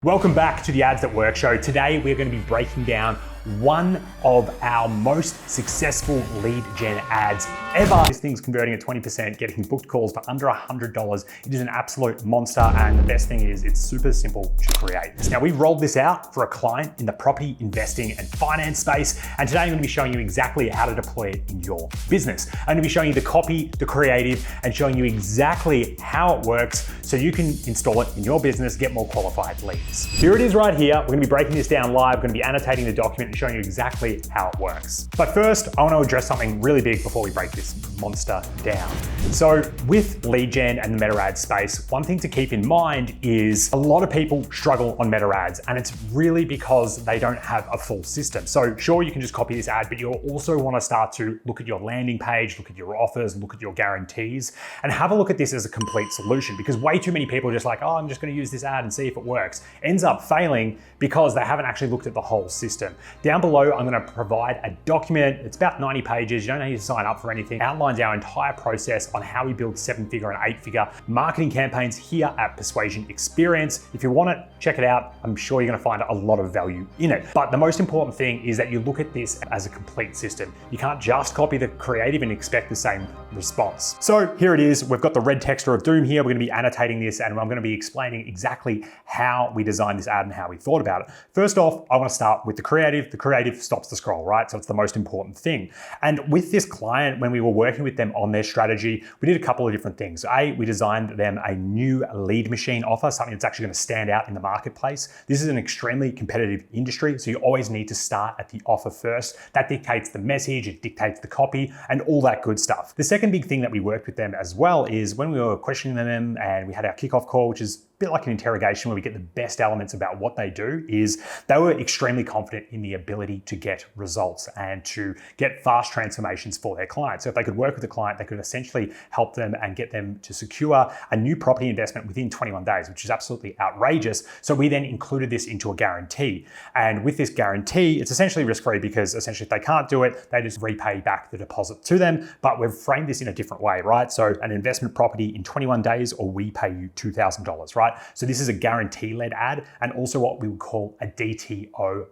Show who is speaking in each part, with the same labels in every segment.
Speaker 1: Welcome back to the Ads That Work show. Today we're going to be breaking down one of our most successful lead gen ads ever. This thing's converting at 20%, getting booked calls for under $100. It is an absolute monster, and the best thing is it's super simple to create. Now, we rolled this out for a client in the property investing and finance space, and today I'm going to be showing you exactly how to deploy it in your business. I'm going to be showing you the copy, the creative, and showing you exactly how it works so you can install it in your business, get more qualified leads. Here it is right here. We're going to be breaking this down live. We're going to be annotating the document and showing you exactly how it works. But first, I want to address something really big before we break this monster down. So with lead gen and the meta ad space, one thing to keep in mind is a lot of people struggle on meta ads, and it's really because they don't have a full system. So sure, you can just copy this ad, but you'll also want to start to look at your landing page, look at your offers, look at your guarantees, and have a look at this as a complete solution, because way too many people are just like, oh, I'm just going to use this ad and see if it works. Ends up failing because they haven't actually looked at the whole system. Down below, I'm going to provide a document. It's about 90 pages. You don't need to sign up for anything. It outlines our entire process on how we build 7-figure and 8-figure marketing campaigns here at Persuasion Experience. If you want it, check it out. I'm sure you're going to find a lot of value in it. But the most important thing is that you look at this as a complete system. You can't just copy the creative and expect the same response. So here it is. We've got the red texture of doom here. We're going to be annotating this, and I'm going to be explaining exactly how we designed this ad and how we thought about it. First off, I want to start with the creative. The creative stops the scroll, right? So it's the most important thing. And with this client, when we were working with them on their strategy, we did a couple of different things. We designed them a new lead machine offer, something that's actually going to stand out in the marketplace. This is an extremely competitive industry, so you always need to start at the offer first. That dictates the message, it dictates the copy, and all that good stuff. The second big thing that we worked with them as well is when we were questioning them and we had our kickoff call, which is a bit like an interrogation where we get the best elements about what they do, is they were extremely confident in the ability to get results and to get fast transformations for their clients. So if they could work with a client, they could essentially help them and get them to secure a new property investment within 21 days, which is absolutely outrageous. So we then included this into a guarantee. And with this guarantee, it's essentially risk-free, because essentially if they can't do it, they just repay back the deposit to them. But we've framed this in a different way, right? So an investment property in 21 days, or we pay you $2,000, right? So this is a guarantee-led ad, and also what we would call a DTO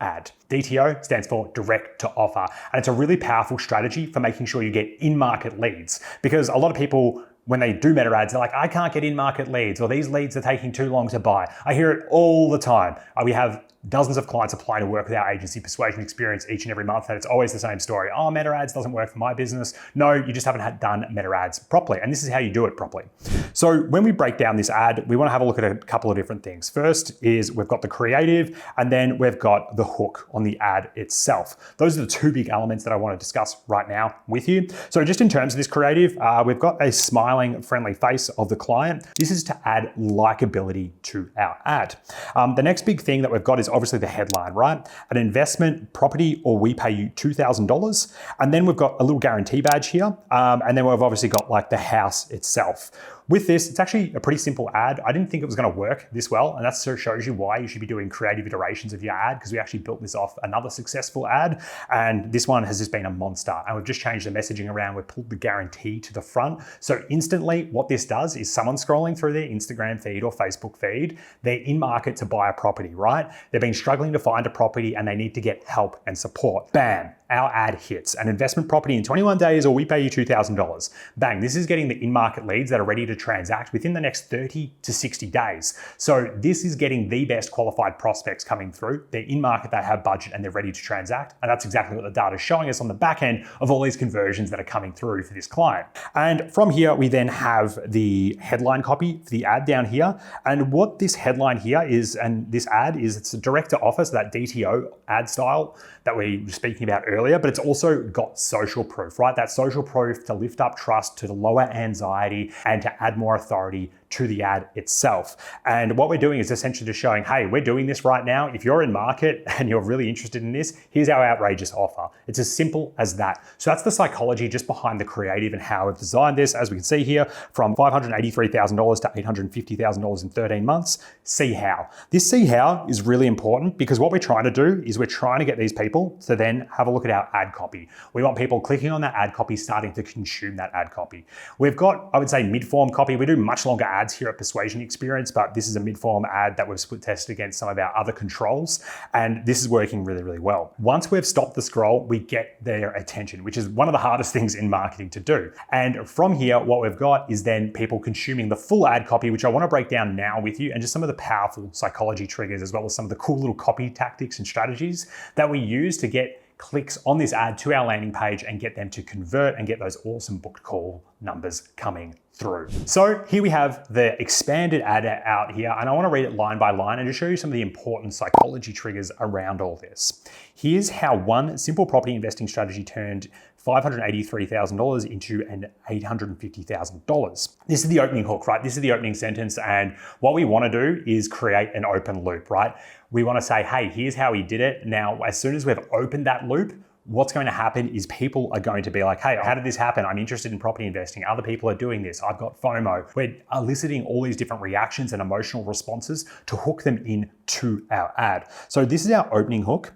Speaker 1: ad. DTO stands for direct to offer. And it's a really powerful strategy for making sure you get in-market leads, because a lot of people, when they do meta ads, they're like, I can't get in-market leads, or these leads are taking too long to buy. I hear it all the time. We have dozens of clients applying to work with our agency, Persuasion Experience, each and every month, and it's always the same story. Oh, meta ads doesn't work for my business. No, you just haven't done meta ads properly, and this is how you do it properly. So when we break down this ad, we want to have a look at a couple of different things. First is we've got the creative, and then we've got the hook on the ad itself. Those are the two big elements that I want to discuss right now with you. So just in terms of this creative, we've got a smiling, friendly face of the client. This is to add likability to our ad. The next big thing that we've got is obviously the headline, right? An investment property, or we pay you $2,000. And then we've got a little guarantee badge here. And then we've obviously got like the house itself. With this, it's actually a pretty simple ad. I didn't think it was going to work this well, and that sort of shows you why you should be doing creative iterations of your ad, because we actually built this off another successful ad, and this one has just been a monster. And we've just changed the messaging around. We've pulled the guarantee to the front. So instantly, what this does is someone scrolling through their Instagram feed or Facebook feed, they're in market to buy a property, right? They've been struggling to find a property and they need to get help and support. Bam. Our ad hits. An investment property in 21 days, or we pay you $2,000. Bang, this is getting the in-market leads that are ready to transact within the next 30 to 60 days. So this is getting the best qualified prospects coming through. They're in market, they have budget, and they're ready to transact. And that's exactly what the data is showing us on the back end of all these conversions that are coming through for this client. And from here, we then have the headline copy for the ad down here. And what this headline here is, and this ad is, it's a direct to offer, so that DTO ad style that we were speaking about earlier, but it's also got social proof, right? That social proof to lift up trust, to lower anxiety, and to add more authority to the ad itself. And what we're doing is essentially just showing, hey, we're doing this right now. If you're in market and you're really interested in this, here's our outrageous offer. It's as simple as that. So that's the psychology just behind the creative and how we've designed this. As we can see here, from $583,000 to $850,000 in 13 months. See how. This see how is really important, because what we're trying to do is we're trying to get these people to then have a look at our ad copy. We want people clicking on that ad copy, starting to consume that ad copy. We've got, I would say, mid-form copy. We do much longer ads here at Persuasion Experience, but this is a mid-form ad that we've split tested against some of our other controls, and this is working really, really well. Once we've stopped the scroll, we get their attention, which is one of the hardest things in marketing to do. And from here, what we've got is then people consuming the full ad copy, which I want to break down now with you, and just some of the powerful psychology triggers, as well as some of the cool little copy tactics and strategies that we use to get clicks on this ad to our landing page and get them to convert and get those awesome booked call numbers coming through. So here we have the expanded ad out here, and I want to read it line by line and just show you some of the important psychology triggers around all this. Here's how one simple property investing strategy turned $583,000 into an $850,000. This is the opening hook, right? This is the opening sentence, and what we want to do is create an open loop, right? We want to say, hey, here's how he did it. Now, as soon as we've opened that loop, what's going to happen is people are going to be like, hey, how did this happen? I'm interested in property investing. Other people are doing this. I've got FOMO. We're eliciting all these different reactions and emotional responses to hook them in to our ad. So this is our opening hook,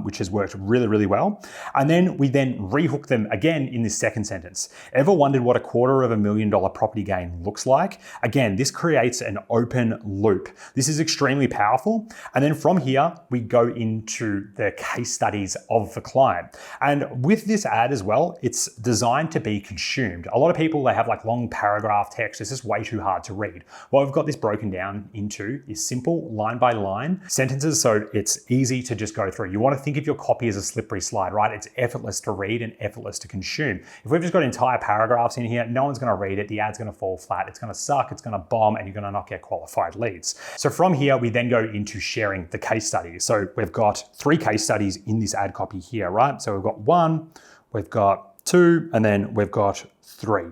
Speaker 1: which has worked really, really well. And then we then rehook them again in this second sentence. Ever wondered what a $250,000 property gain looks like? Again, this creates an open loop. This is extremely powerful. And then from here, we go into the case studies of the client. And with this ad as well, it's designed to be consumed. A lot of people, they have like long paragraph text. It's just way too hard to read. What we've got this broken down into is simple line by line sentences, so it's easy to just go through. You want to think of your copy as a slippery slide, right? It's effortless to read and effortless to consume. If we've just got entire paragraphs in here, no one's going to read it. The ad's going to fall flat. It's going to suck. It's going to bomb, and you're going to not get qualified leads. So from here, we then go into sharing the case studies. So we've got 3 case studies in this ad copy here, right? So we've got 1, we've got 2, and then we've got 3.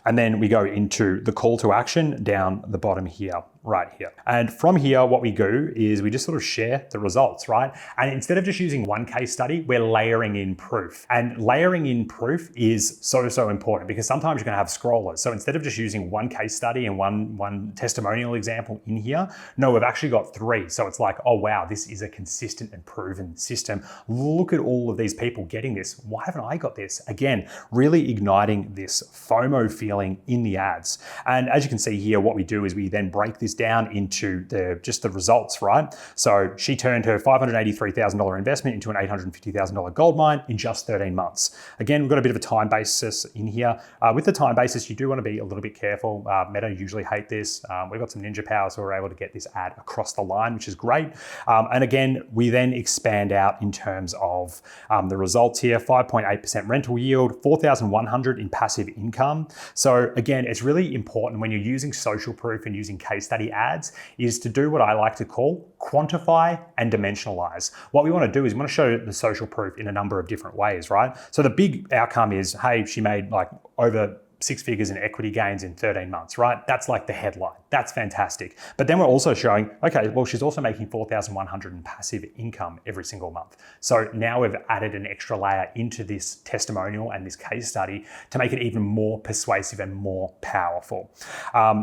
Speaker 1: And then we go into the call to action down the bottom here, right here. And from here, what we do is we just sort of share the results, right? And instead of just using one case study, we're layering in proof. And layering in proof is so important, because sometimes you're gonna have scrollers. So instead of just using one case study and one testimonial example in here, no, we've actually got 3. So it's like, oh wow, this is a consistent and proven system. Look at all of these people getting this. Why haven't I got this? Again, really igniting this FOMO feeling in the ads. And as you can see here, what we do is we then break this down into just the results, right? So she turned her $583,000 investment into an $850,000 gold mine in just 13 months. Again, we've got a bit of a time basis in here. With the time basis, you do want to be a little bit careful. Meta usually hate this. We've got some ninja powers, so we're able to get this ad across the line, which is great. And again, we then expand out in terms of the results here. 5.8% rental yield, 4,100 in passive income. So again, it's really important when you're using social proof and using case study ads is to do what I like to call quantify and dimensionalize. What we want to do is we want to show the social proof in a number of different ways, right? So the big outcome is, hey, she made like over 6 figures in equity gains in 13 months, right? That's like the headline. That's fantastic. But then we're also showing, okay, well, she's also making 4,100 in passive income every single month. So now we've added an extra layer into this testimonial and this case study to make it even more persuasive and more powerful.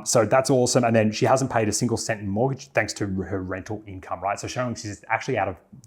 Speaker 1: So that's awesome. And then she hasn't paid a single cent in mortgage thanks to her rental income, right? So showing she's actually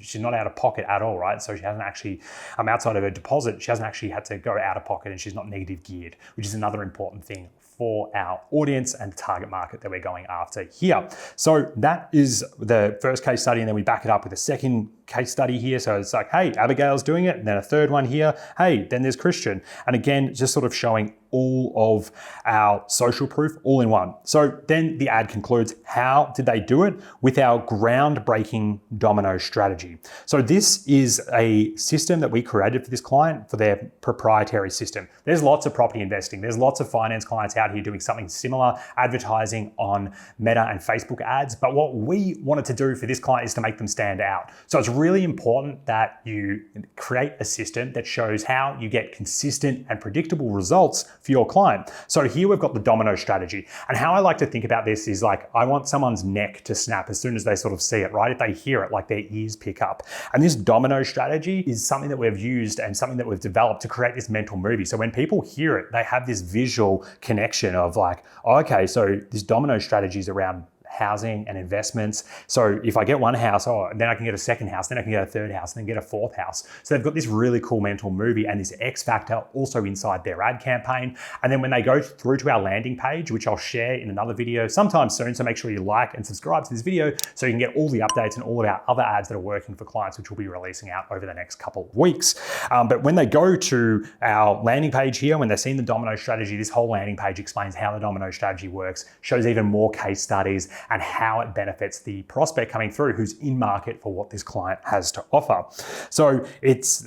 Speaker 1: she's not out of pocket at all, right? So she hasn't actually, outside of her deposit, she hasn't actually had to go out of pocket, and she's not negative geared, which is another important thing for our audience and the target market that we're going after here. So that is the first case study, and then we back it up with a second case study here. So it's like, hey, Abigail's doing it, and then a third one here. Hey, then there's Christian. And again, just sort of showing all of our social proof all in one. So then the ad concludes, how did they do it? With our groundbreaking domino strategy. So this is a system that we created for this client, for their proprietary system. There's lots of property investing. There's lots of finance clients out here doing something similar, advertising on Meta and Facebook ads. But what we wanted to do for this client is to make them stand out. So it's really important that you create a system that shows how you get consistent and predictable results for your client. So here we've got the domino strategy. And how I like to think about this is like, I want someone's neck to snap as soon as they sort of see it, right? If they hear it, like their ears pick up. And this domino strategy is something that we've used and something that we've developed to create this mental movie. So when people hear it, they have this visual connection of like, oh, okay, so this domino strategy is around housing and investments. So if I get one house, then I can get a second house, then I can get a third house, and then get a fourth house. So they've got this really cool mental movie and this X factor also inside their ad campaign. And then when they go through to our landing page, which I'll share in another video sometime soon, so make sure you like and subscribe to this video so you can get all the updates and all of our other ads that are working for clients, which we'll be releasing out over the next couple of weeks. But when they go to our landing page here, when they're seeing the domino strategy, this whole landing page explains how the domino strategy works, shows even more case studies and how it benefits the prospect coming through who's in market for what this client has to offer. So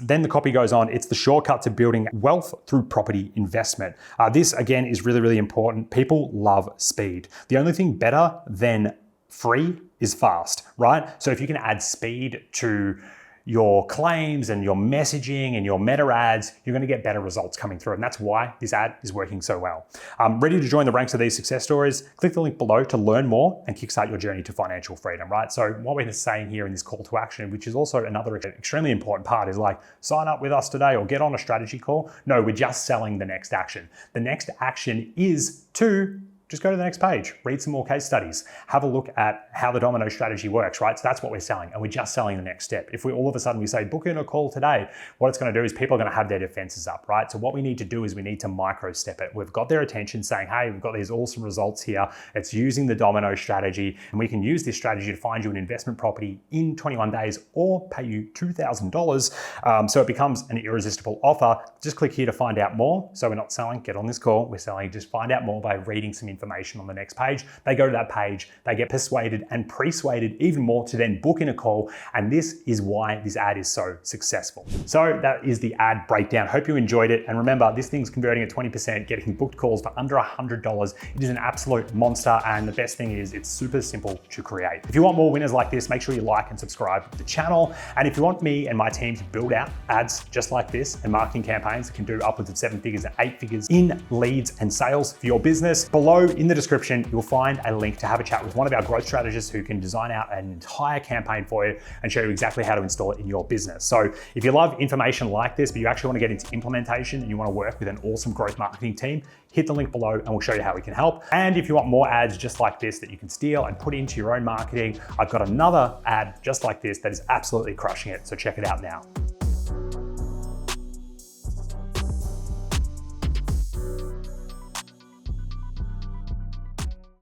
Speaker 1: then the copy goes on, it's the shortcut to building wealth through property investment. This again is really, really important. People love speed. The only thing better than free is fast, right? So if you can add speed to your claims and your messaging and your meta ads, you're going to get better results coming through. And that's why this ad is working so well. Ready to join the ranks of these success stories? Click the link below to learn more and kickstart your journey to financial freedom, right? So what we're saying here in this call to action, which is also another extremely important part, is like sign up with us today or get on a strategy call. No, we're just selling the next action. The next action is to just go to the next page, read some more case studies, have a look at how the domino strategy works, right? So that's what we're selling, and we're just selling the next step. If we all of a sudden we say, book in a call today, what it's gonna do is people are gonna have their defenses up, right? So what we need to do is we need to micro step it. We've got their attention saying, hey, we've got these awesome results here. It's using the domino strategy, and we can use this strategy to find you an investment property in 21 days or pay you $2,000. So it becomes an irresistible offer. Just click here to find out more. So we're not selling, get on this call. We're selling, just find out more by reading some information on the next page. They go to that page, they get persuaded and persuaded even more to then book in a call. And this is why this ad is so successful. So that is the ad breakdown. Hope you enjoyed it. And remember, this thing's converting at 20%, getting booked calls for under $100. It is an absolute monster. And the best thing is it's super simple to create. If you want more winners like this, make sure you like and subscribe to the channel. And if you want me and my team to build out ads just like this and marketing campaigns that can do upwards of 7 figures and 8 figures in leads and sales for your business, below in the description, you'll find a link to have a chat with one of our growth strategists who can design out an entire campaign for you and show you exactly how to install it in your business. So if you love information like this, but you actually want to get into implementation and you want to work with an awesome growth marketing team, hit the link below and we'll show you how we can help. And if you want more ads just like this that you can steal and put into your own marketing, I've got another ad just like this that is absolutely crushing it. So check it out now.